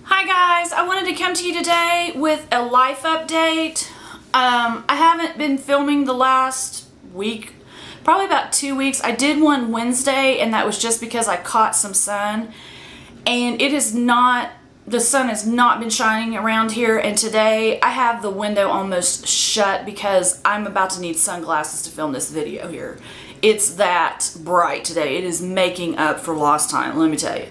Hi guys, I wanted to come to you today with a life update. I haven't been filming the last week, probably about 2 weeks. I did one Wednesday and that was just because I caught some sun, and the sun has not been shining around here, and today I have the window almost shut because I'm about to need sunglasses to film this video here. It's that bright today. It is making up for lost time, let me tell you.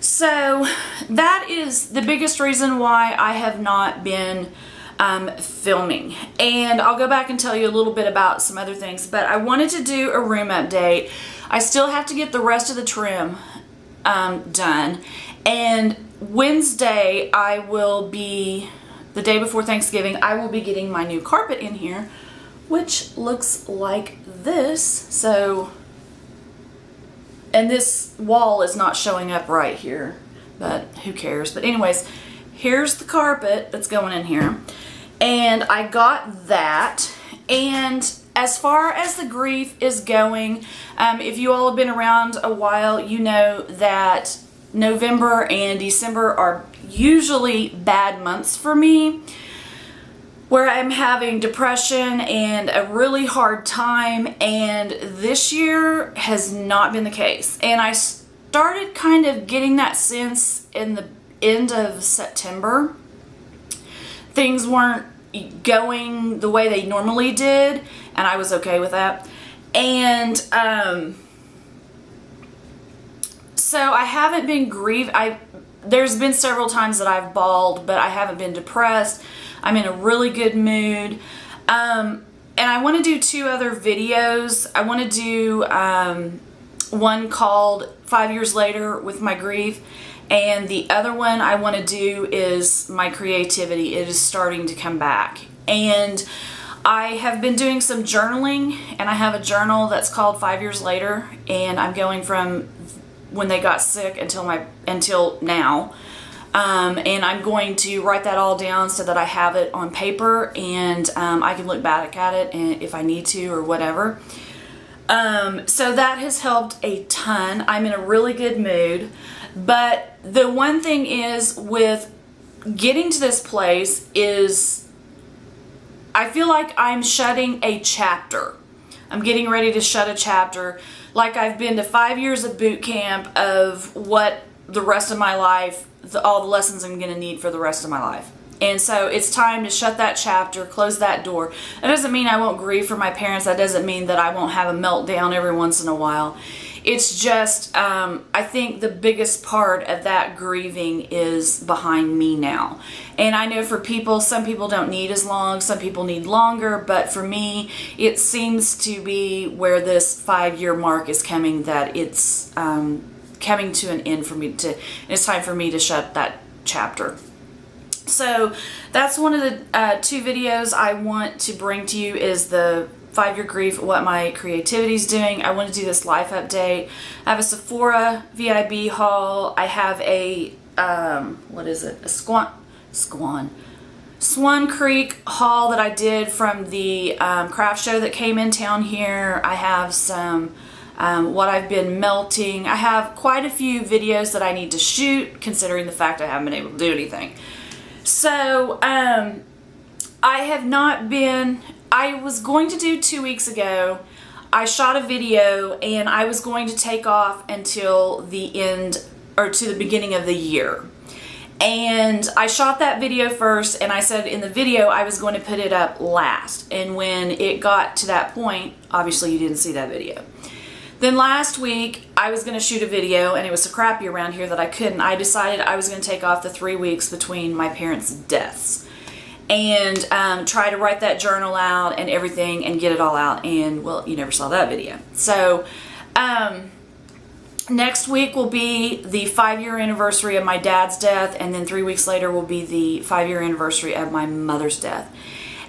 So that is the biggest reason why I have not been filming, and I'll go back and tell you a little bit about some other things, but I wanted to do a room update. I still have to get the rest of the trim done, and Wednesday the day before Thanksgiving, I will be getting my new carpet in here, which looks like this. So, and this wall is not showing up right here, but who cares? But anyways, here's the carpet that's going in here, and I got that. And as far as the grief is going, if you all have been around a while, you know that November and December are usually bad months for me, where I'm having depression and a really hard time, and this year has not been the case. And I started kind of getting that sense in the end of September. Things weren't going the way they normally did, and I was okay with that. And so I haven't been there's been several times that I've bawled, but I haven't been depressed. I'm in a really good mood. And I want to do 2 other videos. I want to do one called 5 Years Later with my grief, and the other one I want to do is my creativity. It is starting to come back. And I have been doing some journaling, and I have a journal that's called 5 Years Later, and I'm going from when they got sick until now. And I'm going to write that all down so that I have it on paper, and I can look back at it and if I need to or whatever. So that has helped a ton. I'm in a really good mood. But the one thing is with getting to this place is I feel like I'm shutting a chapter. I'm getting ready to shut a chapter. Like I've been to 5 years of boot camp of what the rest of my life, all the lessons I'm going to need for the rest of my life. And so it's time to shut that chapter, close that door. That doesn't mean I won't grieve for my parents. That doesn't mean that I won't have a meltdown every once in a while. It's just, I think the biggest part of that grieving is behind me now. And I know for people, some people don't need as long, some people need longer, but for me, it seems to be where this 5-year mark is coming, that it's coming to an end for me it's time for me to shut that chapter. So that's one of the 2 videos I want to bring to you, is the 5-year grief, what my creativity is doing. I want to do this life update. I have a Sephora VIB haul. I have a Swan Creek haul that I did from the craft show that came in town here. I have some what I've been melting. I have quite a few videos that I need to shoot, considering the fact I haven't been able to do anything. So I was going to do 2 weeks ago, I shot a video, and I was going to take off until the end, or to the beginning of the year. And I shot that video first, and I said in the video I was going to put it up last. And when it got to that point, obviously you didn't see that video. Then last week I was going to shoot a video, and it was so crappy around here that I couldn't. I decided I was going to take off the 3 weeks between my parents' deaths, and try to write that journal out and everything and get it all out. And well, you never saw that video. So next week will be the 5-year anniversary of my dad's death, and then 3 weeks later will be the 5-year anniversary of my mother's death.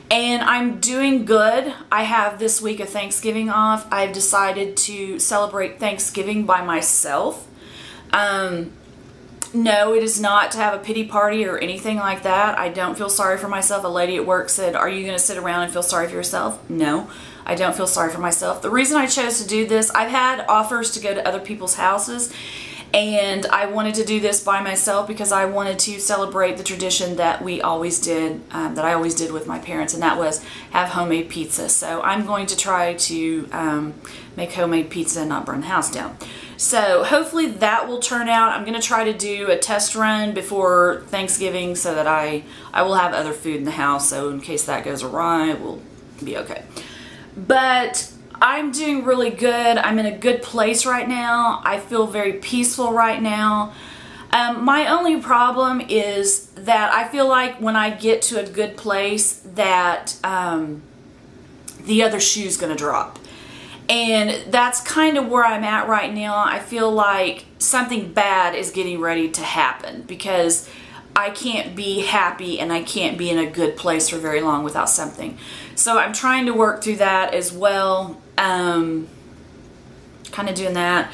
And I'm doing good. I have this week of Thanksgiving off. I've decided to celebrate Thanksgiving by myself. No, it is not to have a pity party or anything like that. I don't feel sorry for myself. A lady at work said, "Are you going to sit around and feel sorry for yourself?" No, I don't feel sorry for myself. The reason I chose to do this, I've had offers to go to other people's houses, And I wanted to do this by myself because I wanted to celebrate the tradition that we always did, that I always did with my parents, and that was have homemade pizza. So I'm going to try to make homemade pizza and not burn the house down. So hopefully that will turn out. I'm going to try to do a test run before Thanksgiving so that I will have other food in the house. So in case that goes awry, we'll be okay. But I'm doing really good. I'm in a good place right now. I feel very peaceful right now. My only problem is that I feel like when I get to a good place that the other shoe's going to drop. And that's kind of where I'm at right now. I feel like something bad is getting ready to happen because I can't be happy and I can't be in a good place for very long without something. So I'm trying to work through that as well. Kind of doing that.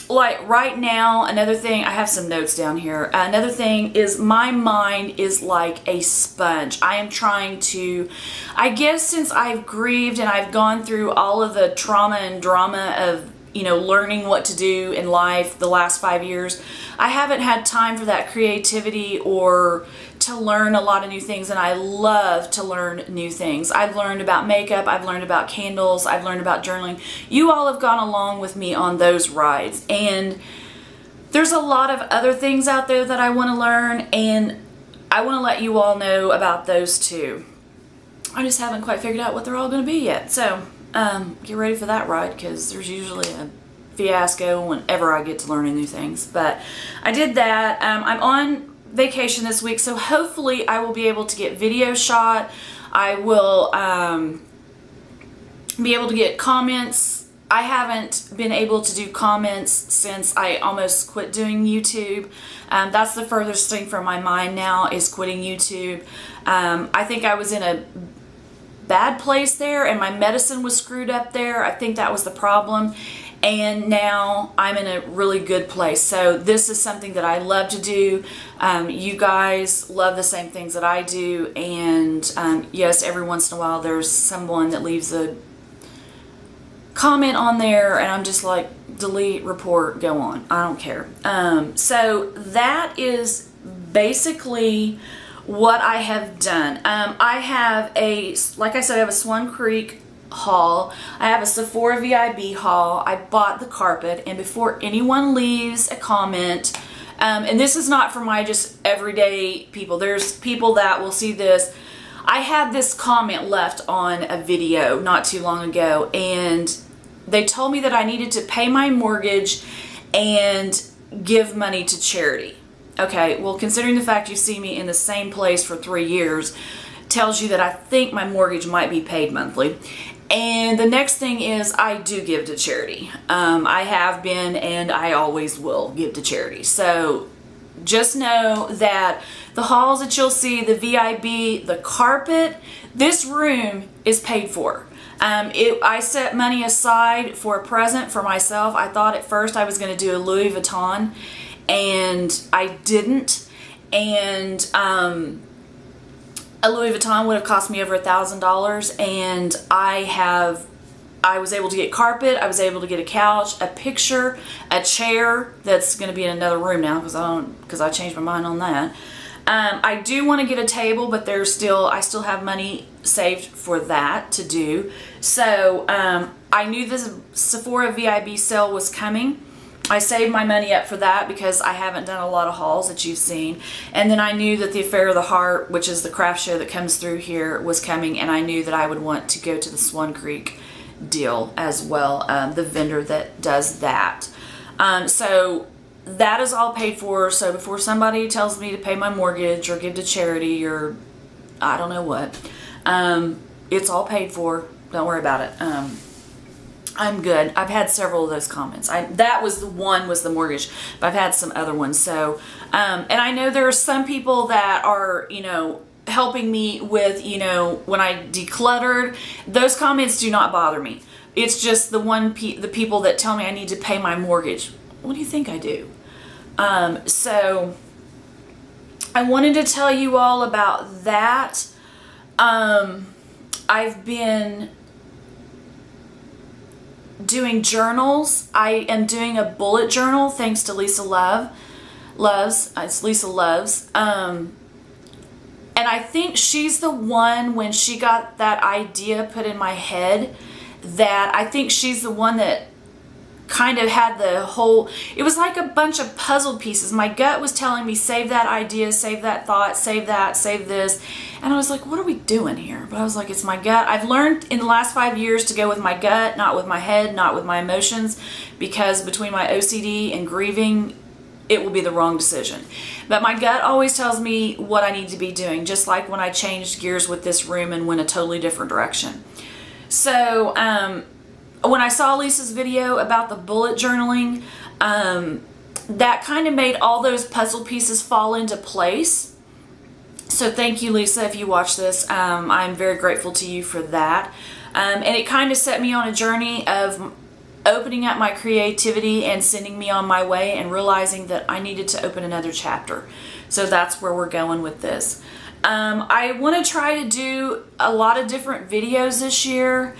Like right now, another thing, I have some notes down here. Another thing is my mind is like a sponge. I am trying to, I guess since I've grieved and I've gone through all of the trauma and drama of, you know, learning what to do in life the last 5 years, I haven't had time for that creativity or to learn a lot of new things, and I love to learn new things. I've learned about makeup, I've learned about candles, I've learned about journaling. You all have gone along with me on those rides, and there's a lot of other things out there that I want to learn, and I want to let you all know about those too. I just haven't quite figured out what they're all going to be yet, so get ready for that ride because there's usually a fiasco whenever I get to learning new things. But I did that. I'm on vacation this week, so hopefully I will be able to get video shot. I will be able to get comments. I haven't been able to do comments since I almost quit doing YouTube. That's the furthest thing from my mind now is quitting YouTube. I think I was in a bad place there and my medicine was screwed up there. I think that was the problem. And now I'm in a really good place. So this is something that I love to do. You guys love the same things that I do. And yes, every once in a while there's someone that leaves a comment on there and I'm just like, delete, report, go on. I don't care. So that is basically what I have done. I have like I said, I have a Swan Creek haul. I have a Sephora VIB haul. I bought the carpet, and before anyone leaves a comment, and this is not for my just everyday people, there's people that will see this. I had this comment left on a video not too long ago, and they told me that I needed to pay my mortgage and give money to charity. Okay, well, considering the fact you see me in the same place for 3 years tells you that I think my mortgage might be paid monthly. And the next thing is I do give to charity. I have been and I always will give to charity. So just know that the hauls that you'll see, the VIB, the carpet, this room is paid for. I set money aside for a present for myself. I thought at first I was going to do a Louis Vuitton, and I didn't. And a Louis Vuitton would have cost me over $1,000, and I was able to get carpet, I was able to get a couch, a picture, a chair that's going to be in another room now because I changed my mind on that. I do want to get a table, but I still have money saved for that to do. So I knew this Sephora VIB sale was coming. I saved my money up for that because I haven't done a lot of hauls that you've seen. And then I knew that the Affair of the Heart, which is the craft show that comes through here, was coming, and I knew that I would want to go to the Swan Creek deal as well, the vendor that does that. So that is all paid for. So before somebody tells me to pay my mortgage or give to charity or I don't know what, it's all paid for. Don't worry about it. I'm good. I've had several of those comments. That was the one was the mortgage, but I've had some other ones. So, and I know there are some people that are, helping me with, when I decluttered. Those comments do not bother me. It's just the people that tell me I need to pay my mortgage. What do you think I do? So I wanted to tell you all about that. I've been doing journals. I am doing a bullet journal thanks to Lisa Loves. It's Lisa Loves. And I think she's the one, when she got that idea put in my head, that I think she's the one that kind of had the whole, it was like a bunch of puzzle pieces. My gut was telling me, save that idea, save that thought, save that, save this. And I was like, what are we doing here? But I was like, it's my gut. I've learned in the last 5 years to go with my gut, not with my head, not with my emotions, because between my OCD and grieving, it will be the wrong decision. But my gut always tells me what I need to be doing, just like when I changed gears with this room and went a totally different direction. So, when I saw Lisa's video about the bullet journaling, that kind of made all those puzzle pieces fall into place. So thank you, Lisa, if you watch this. I'm very grateful to you for that. And it kind of set me on a journey of opening up my creativity and sending me on my way, and realizing that I needed to open another chapter. So that's where we're going with this. I want to try to do a lot of different videos this year.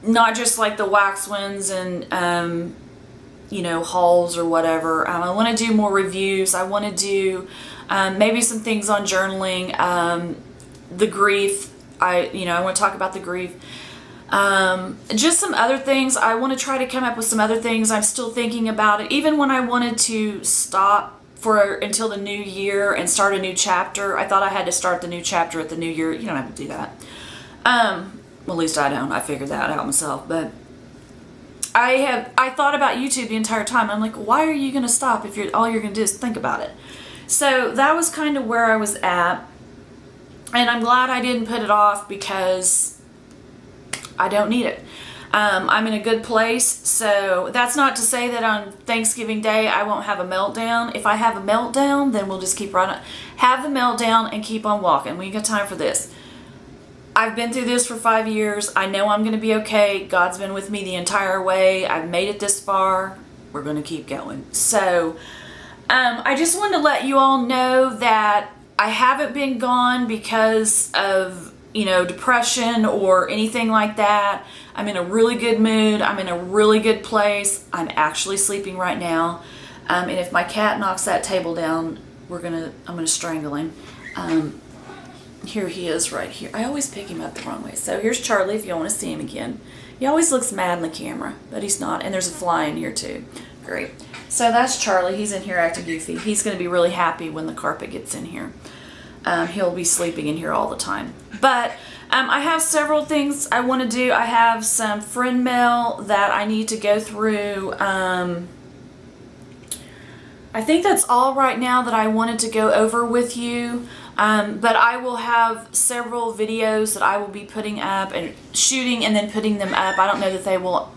Not just like the wax ones and, you know, hauls or whatever. I want to do more reviews. I want to do maybe some things on journaling, the grief. I want to talk about the grief. Just some other things. I want to try to come up with some other things. I'm still thinking about it. Even when I wanted to stop until the new year and start a new chapter, I thought I had to start the new chapter at the new year. You don't have to do that. Well, at least I don't. I figured that out myself. But I thought about YouTube the entire time. I'm like, why are you going to stop if all you're going to do is think about it? So that was kind of where I was at. And I'm glad I didn't put it off, because I don't need it. I'm in a good place. So that's not to say that on Thanksgiving Day I won't have a meltdown. If I have a meltdown, then we'll just keep running. Have the meltdown and keep on walking. We ain't got time for this. I've been through this for 5 years. I know I'm going to be okay. God's been with me the entire way. I've made it this far. We're going to keep going. So, I just wanted to let you all know that I haven't been gone because of, depression or anything like that. I'm in a really good mood. I'm in a really good place. I'm actually sleeping right now. And if my cat knocks that table down, I'm going to strangle him. Here he is right here. I always pick him up the wrong way. So here's Charlie if you want to see him again. He always looks mad in the camera, but he's not. And there's a fly in here too. Great. So that's Charlie. He's in here acting goofy. He's going to be really happy when the carpet gets in here. He'll be sleeping in here all the time. But I have several things I want to do. I have some friend mail that I need to go through. I think that's all right now that I wanted to go over with you. But I will have several videos that I will be putting up and shooting and then putting them up. I don't know that they will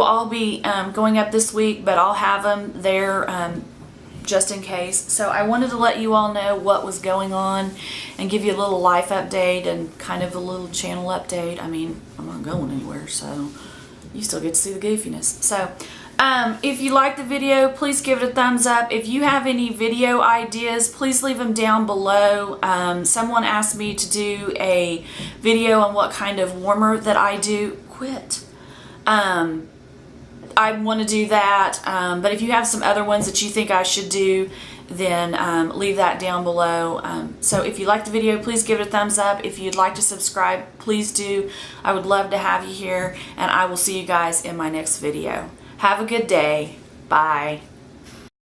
all be going up this week, but I'll have them there just in case. So I wanted to let you all know what was going on and give you a little life update and kind of a little channel update. I mean, I'm not going anywhere, so you still get to see the goofiness. So if you like the video, please give it a thumbs up. If you have any video ideas, please leave them down below. Someone asked me to do a video on what kind of warmer that I do. Quit. I want to do that, but if you have some other ones that you think I should do, then leave that down below. So if you like the video, please give it a thumbs up. If you'd like to subscribe, please do. I would love to have you here, and I will see you guys in my next video. Have a good day. Bye.